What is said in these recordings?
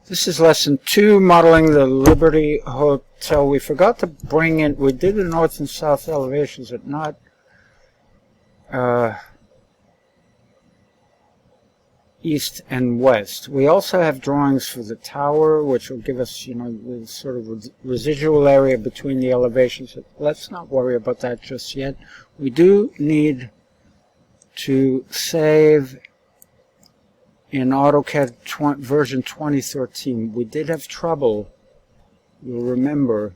This is lesson 2, modeling the Liberty Hotel. We forgot to bring in, we did the north and south elevations, but not east and west. We also have drawings for the tower, which will give us, the sort of residual area between the elevations. Let's not worry about that just yet. We do need to save in AutoCAD version 2013. We did have trouble, you'll remember,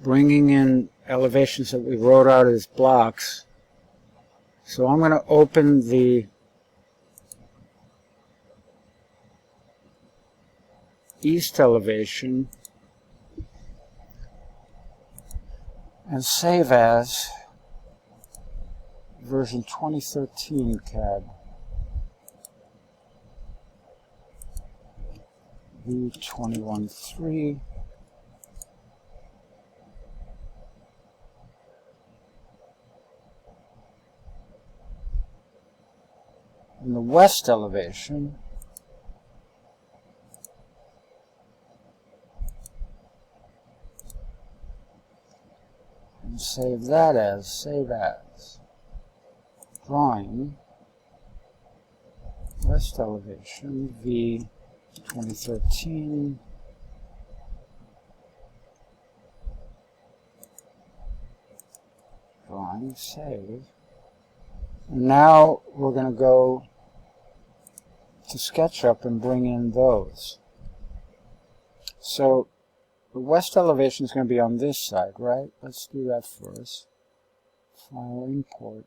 bringing in elevations that we wrote out as blocks. So I'm going to open the east elevation and save as version 2013 CAD. V21.3. In the west elevation, and save that as, drawing, west elevation, V2013, drawing, save. And now we're going to go to SketchUp and bring in those. So the west elevation is going to be on this side, right? Let's do that first. File, import.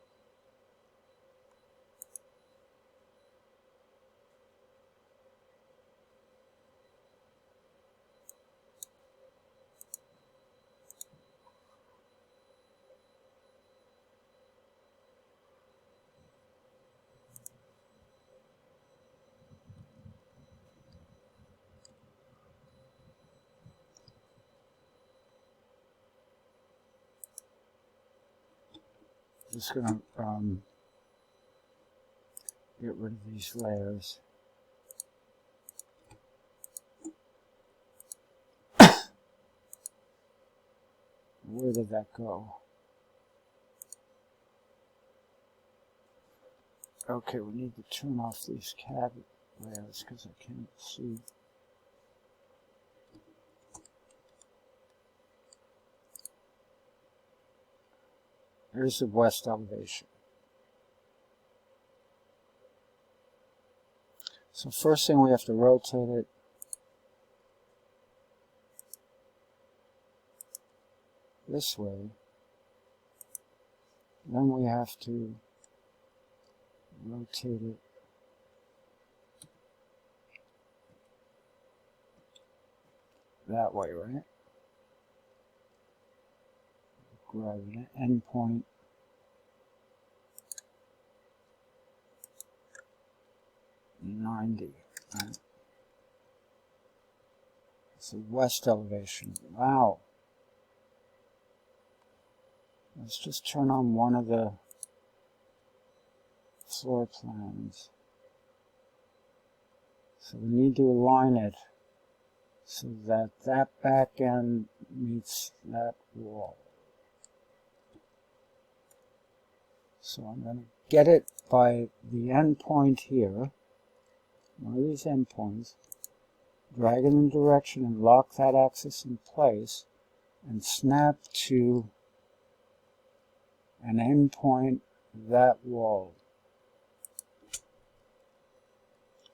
Just going to get rid of these layers. Where did that go? Okay, we need to turn off these CAD layers because I can't see. Here's the west elevation. So first thing, we have to rotate it this way. Then we have to rotate it that way, right? Grab an endpoint. $90. Right. It's the west elevation. Wow. Let's just turn on one of the floor plans. So we need to align it so that that back end meets that wall. So I'm going to get it by the endpoint here, one of these endpoints, drag it in direction and lock that axis in place, and snap to an endpoint that wall.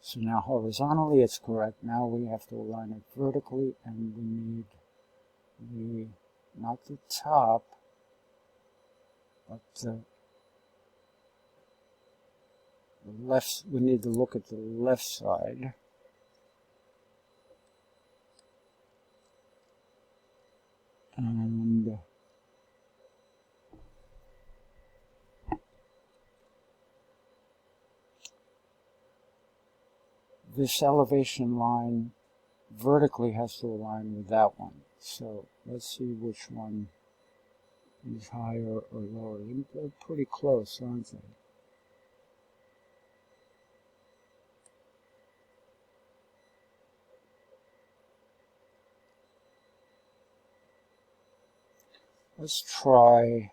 So now horizontally it's correct. Now we have to align it vertically, and we need the, not the top, but the left. We need to look at the left side. And this elevation line vertically has to align with that one. So let's see which one is higher or lower. They're pretty close, aren't they? Let's try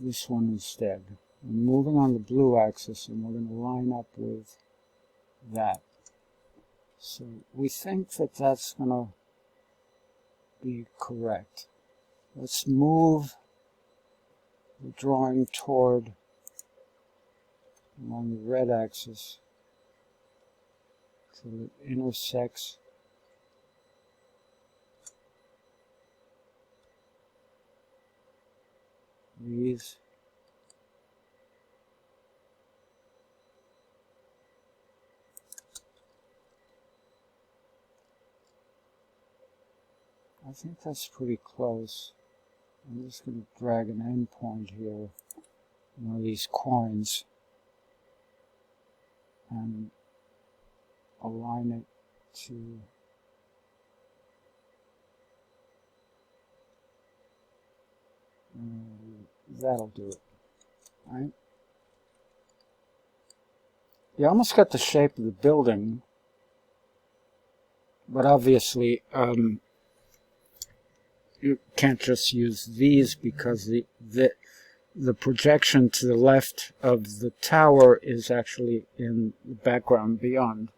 this one instead. I'm moving on the blue axis, and we're going to line up with that. So we think that that's going to be correct. Let's move the drawing toward along the red axis so it intersects these. I think that's pretty close. I'm just going to drag an end point here, one of these coins, and align it to that'll do it, right? You almost got the shape of the building, but obviously you can't just use these because the projection to the left of the tower is actually in the background beyond.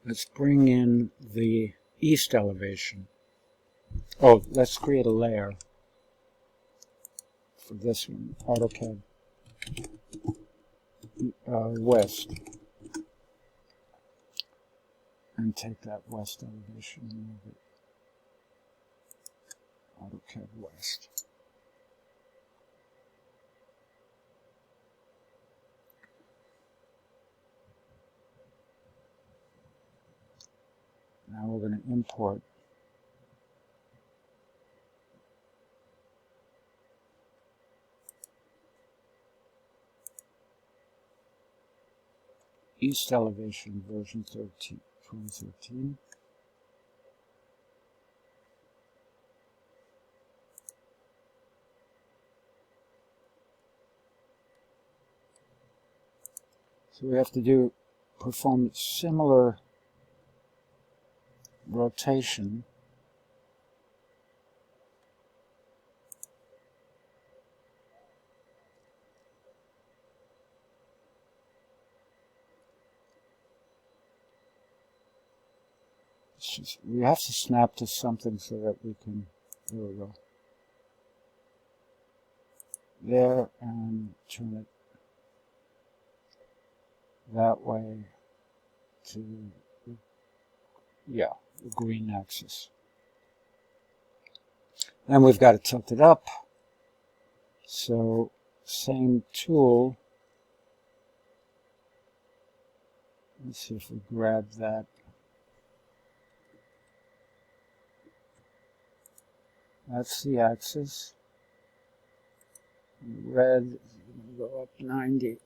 Let's bring in the east elevation. Oh, let's create a layer for this one. AutoCAD west. And take that west elevation and move it. AutoCAD west. Now we're going to import east elevation version 2013. So we have to perform similar rotation we have to snap to something so that we can, there we go, there, and turn it that way to, yeah, the green axis. Then we've got to tilt it up. So same tool. Let's see if we grab that. That's the axis. Red is going to go up 90.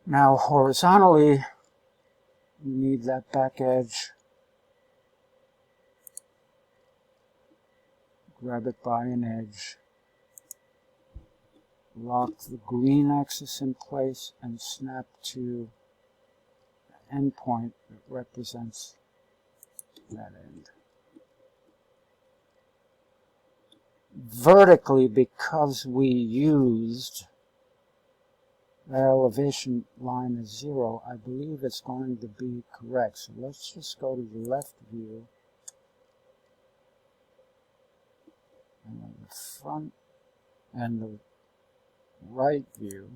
Now horizontally, we need that back edge. Grab it by an edge. Lock the green axis in place and snap to the end point that represents that end. Vertically, because we used the elevation line as 0, I believe it's going to be correct. So let's just go to the left view. And then the front and the right view.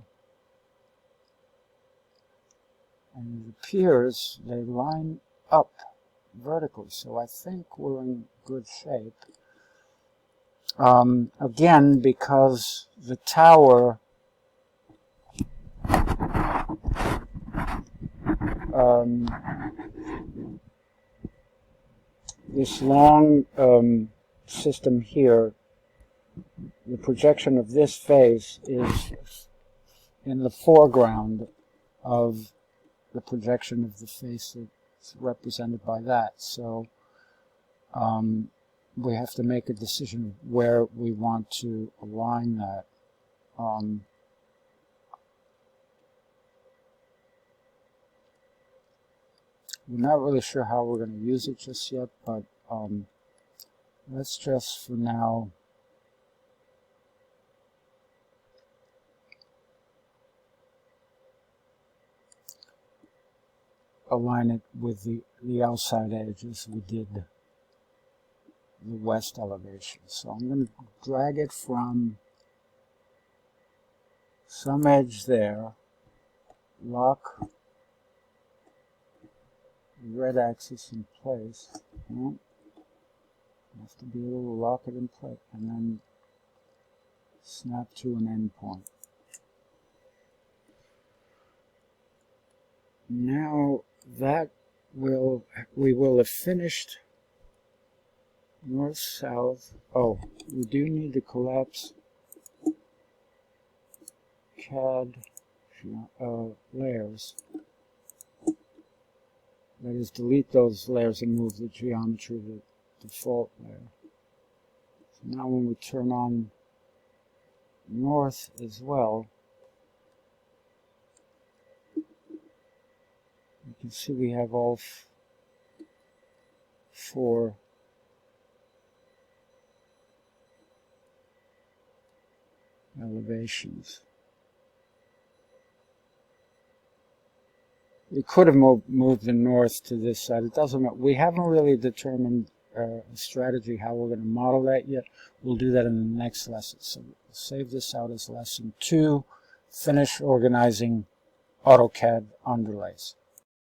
And it appears they line up vertically. So I think we're in good shape. Again, because the tower this long system here, the projection of this face is in the foreground of the projection of the face that's represented by that. So we have to make a decision where we want to align that. We're not really sure how we're going to use it just yet, but let's just for now align it with the outside edge as we did the west elevation. So I'm going to drag it from some edge there, lock the red axis in place. Well, have to be able to lock it in place and then snap to an end point. Now that we will have finished north south. Oh, we do need to collapse CAD layers. That is, delete those layers and move the geometry to the default layer. So now when we turn on north as well, you can see we have all four elevations. We could have moved the north to this side. It doesn't matter. We haven't really determined a strategy how we're going to model that yet. We'll do that in the next lesson. So we'll save this out as lesson 2, finish organizing AutoCAD underlays.